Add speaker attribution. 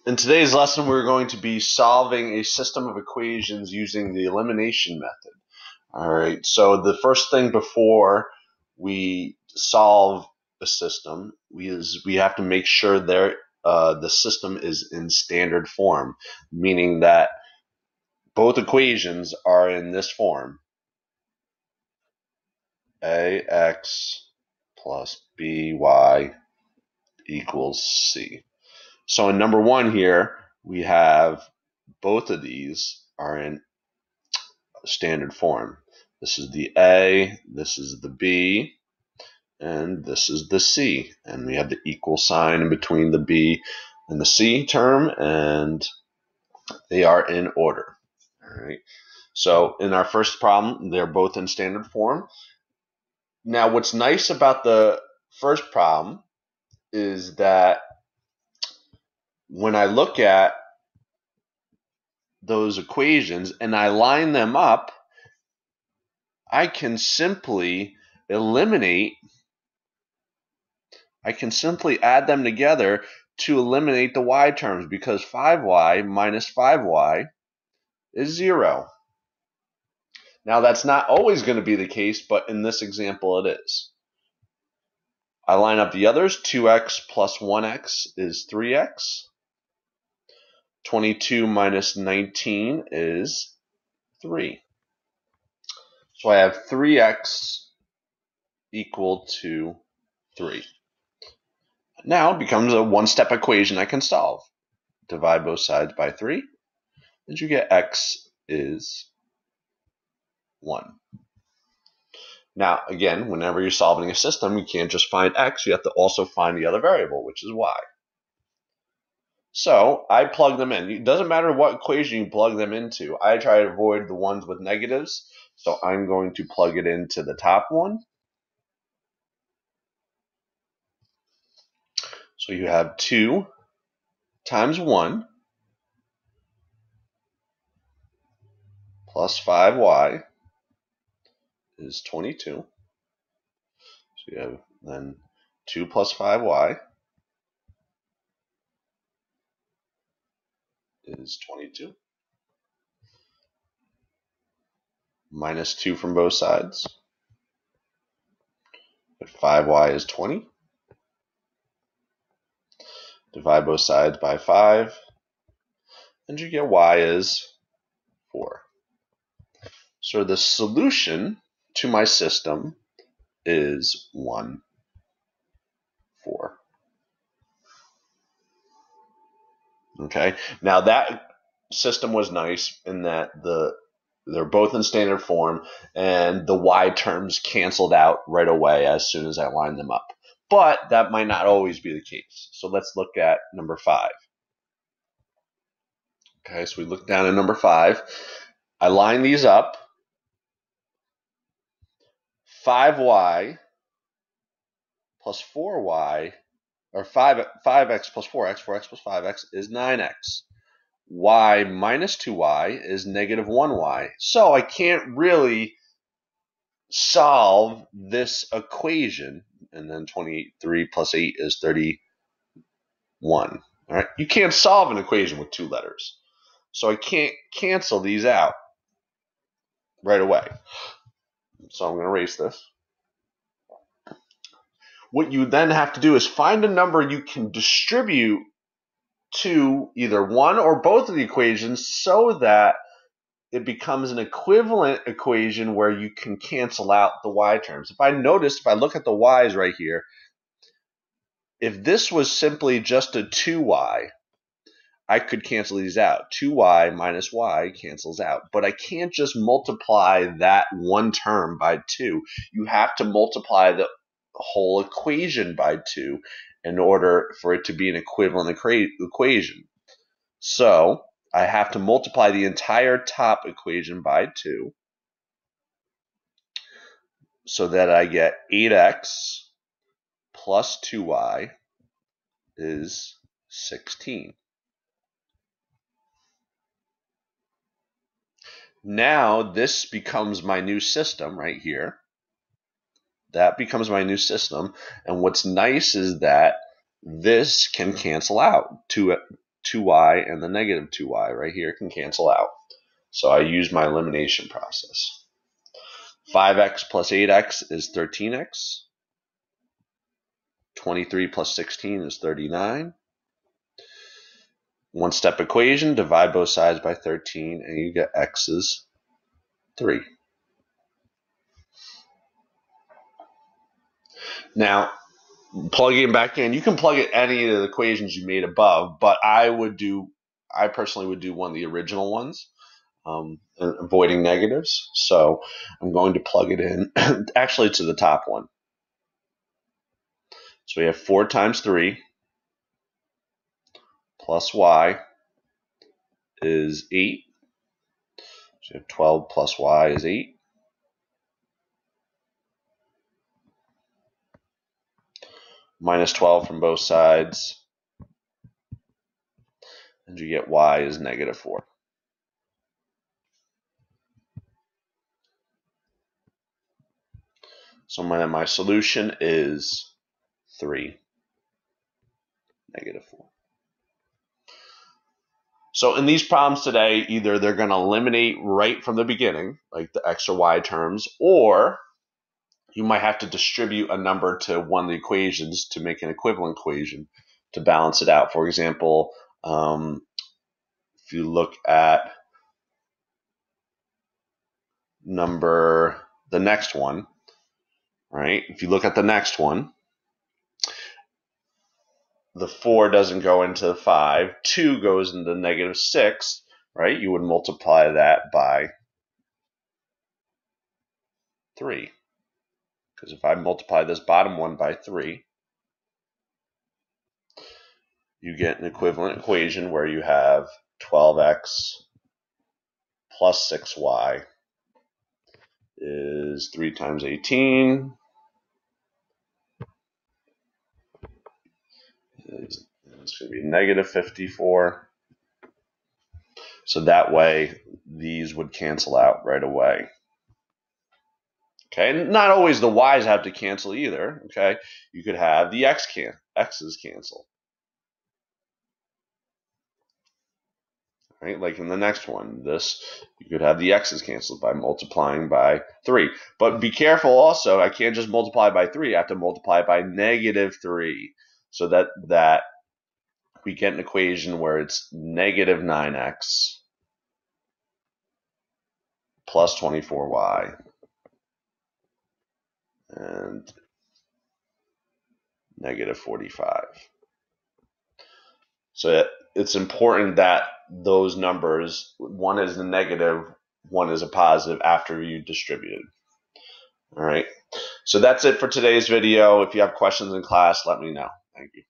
Speaker 1: In today's lesson, we're going to be solving a system of equations using the elimination method. All right, so the first thing before we solve a system is we have to make sure the system is in standard form, meaning that both equations are in this form: ax plus by equals c. So in number one here, we have both of these are in standard form. This is the A, this is the B, and this is the C. And we have the equal sign in between the B and the C term, and they are in order. All right. So in our first problem, they're both in standard form. Now, what's nice about the first problem is that when I look at those equations and I line them up, I can simply add them together to eliminate the y terms, because 5y minus 5y is 0. Now, that's not always going to be the case, but in this example it is. I line up the others. 2x plus 1x is 3x. 22 minus 19 is 3. So I have 3x equal to 3. Now it becomes a one-step equation I can solve. Divide both sides by 3, and you get x is 1. Now, again, whenever you're solving a system, you can't just find x, you have to also find the other variable, which is y. So I plug them in. It doesn't matter what equation you plug them into. I try to avoid the ones with negatives, so I'm going to plug it into the top one. So you have 2 times 1 plus 5y is 22. So you have then 2 plus 5y is 22. Minus 2 from both sides. But 5y is 20. Divide both sides by 5. And you get y is 4. So the solution to my system is 1, 4. Okay, now that system was nice in that they're both in standard form, and the y terms canceled out right away as soon as I lined them up. But that might not always be the case. So let's look at number 5. Okay, so we look down at number 5. I line these up. 5y plus 4y, or 5x plus 4x, 4x plus 5x is 9x. Y minus 2y is negative 1y. So I can't really solve this equation. And then 23 plus 8 is 31. All right? You can't solve an equation with 2 letters. So I can't cancel these out right away. So I'm going to erase this. What you then have to do is find a number you can distribute to either one or both of the equations so that it becomes an equivalent equation where you can cancel out the y terms. If I look at the y's right here, if this was simply just a 2y, I could cancel these out. 2y minus y cancels out. But I can't just multiply that one term by 2. You have to multiply the whole equation by 2 in order for it to be an equivalent equation. So I have to multiply the entire top equation by 2 so that I get 8x plus 2y is 16. Now this becomes my new system right here. That becomes my new system. And what's nice is that this can cancel out. 2y and the negative 2y right here can cancel out. So I use my elimination process. 5x plus 8x is 13x. 23 plus 16 is 39. One-step equation, divide both sides by 13, and you get x is 3. Now, plugging it back in, you can plug in any of the equations you made above, but I personally would do one of the original ones, avoiding negatives. So I'm going to plug it in actually to the top one. So we have 4 times 3 plus y is 8. So we have 12 plus y is 8. Minus 12 from both sides. And you get y is negative 4. So my solution is 3, negative 4. So in these problems today, either they're going to eliminate right from the beginning, like the x or y terms, or you might have to distribute a number to one of the equations to make an equivalent equation to balance it out. For example, if you look at the next one, right? If you look at the next one, the 4 doesn't go into the 5, 2 goes into negative 6, right? You would multiply that by 3. Because if I multiply this bottom one by 3, you get an equivalent equation where you have 12x plus 6y is 3 times 18. It's going to be negative 54. So that way, these would cancel out right away. Okay, and not always the y's have to cancel either. Okay, you could have the x's cancel. Right, like in the next one, you could have the x's canceled by multiplying by 3. But be careful also, I can't just multiply by 3, I have to multiply by negative 3. So that we get an equation where it's negative 9x plus 24y and negative 45. So it's important that those numbers, one is the negative, one is a positive after you distribute it. All right. So that's it for today's video. If you have questions in class, let me know. Thank you.